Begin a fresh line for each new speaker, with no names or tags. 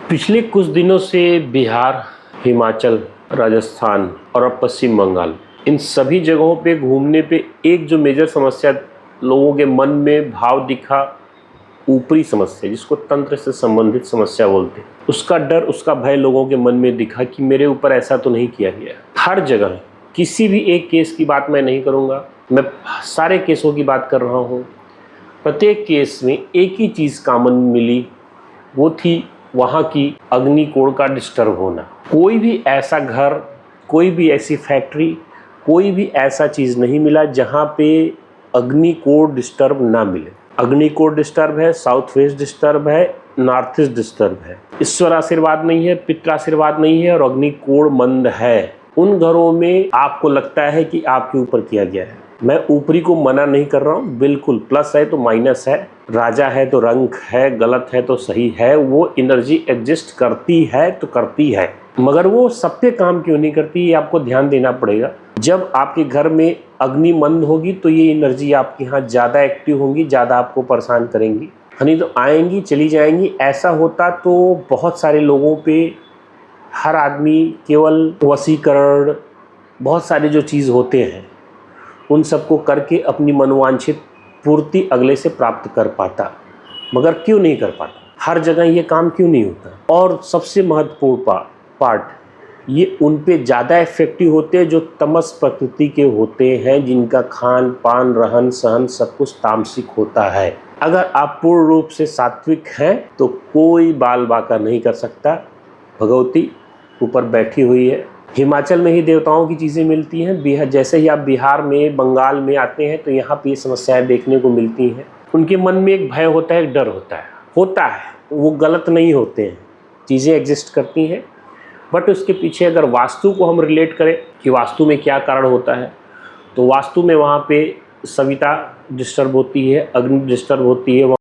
पिछले कुछ दिनों से बिहार, हिमाचल, राजस्थान और अब पश्चिम बंगाल, इन सभी जगहों पे घूमने पे एक जो मेजर समस्या लोगों के मन में भाव दिखा, ऊपरी समस्या जिसको तंत्र से संबंधित समस्या बोलते हैं, उसका डर, उसका भय लोगों के मन में दिखा कि मेरे ऊपर ऐसा तो नहीं किया गया। हर जगह किसी भी एक केस की बात मैं नहीं करूँगा, मैं सारे केसों की बात कर रहा हूँ। प्रत्येक केस में एक ही चीज़ कॉमन मिली, वो थी वहाँ की अग्निकोण का डिस्टर्ब होना। कोई भी ऐसा घर, कोई भी ऐसी फैक्ट्री, कोई भी ऐसा चीज़ नहीं मिला जहाँ पे अग्निकोण डिस्टर्ब ना मिले। अग्निकोण डिस्टर्ब है, साउथ वेस्ट डिस्टर्ब है, नॉर्थ ईस्ट डिस्टर्ब है, ईश्वर आशीर्वाद नहीं है, पितृ आशीर्वाद नहीं है और अग्निकोण मंद है। उन घरों में आपको लगता है कि आपके ऊपर किया गया है। मैं ऊपरी को मना नहीं कर रहा हूँ, बिल्कुल प्लस है तो माइनस है, राजा है तो रंक है, गलत है तो सही है, वो एनर्जी एग्जिस्ट करती है तो करती है, मगर वो सब पे काम क्यों नहीं करती, ये आपको ध्यान देना पड़ेगा। जब आपके घर में अग्नि मंद होगी तो ये एनर्जी आपके यहाँ ज़्यादा एक्टिव होंगी, ज़्यादा आपको परेशान करेंगी, नहीं तो आएंगी चली जाएंगी। ऐसा होता तो बहुत सारे लोगों पे, हर आदमी केवल वशीकरण, बहुत सारे जो चीज़ होते हैं उन सबको करके अपनी मनोवांछित पूर्ति अगले से प्राप्त कर पाता, मगर क्यों नहीं कर पाता, हर जगह ये काम क्यों नहीं होता। और सबसे महत्वपूर्ण पार्ट ये उन पे ज़्यादा इफेक्टिव होते हैं जो तमस प्रकृति के होते हैं, जिनका खान पान रहन सहन सब कुछ तामसिक होता है। अगर आप पूर्ण रूप से सात्विक हैं तो कोई बाल बाका नहीं कर सकता। भगवती ऊपर बैठी हुई है। हिमाचल में ही देवताओं की चीज़ें मिलती हैं, बिहार जैसे ही आप बिहार में, बंगाल में आते हैं तो यहाँ पे ये समस्याएं देखने को मिलती हैं। उनके मन में एक भय होता है, एक डर होता है, वो गलत नहीं होते हैं, चीज़ें एग्जिस्ट करती हैं। बट उसके पीछे अगर वास्तु को हम रिलेट करें कि वास्तु में क्या कारण होता है, तो वास्तु में वहाँ पे सविता डिस्टर्ब होती है, अग्नि डिस्टर्ब होती है।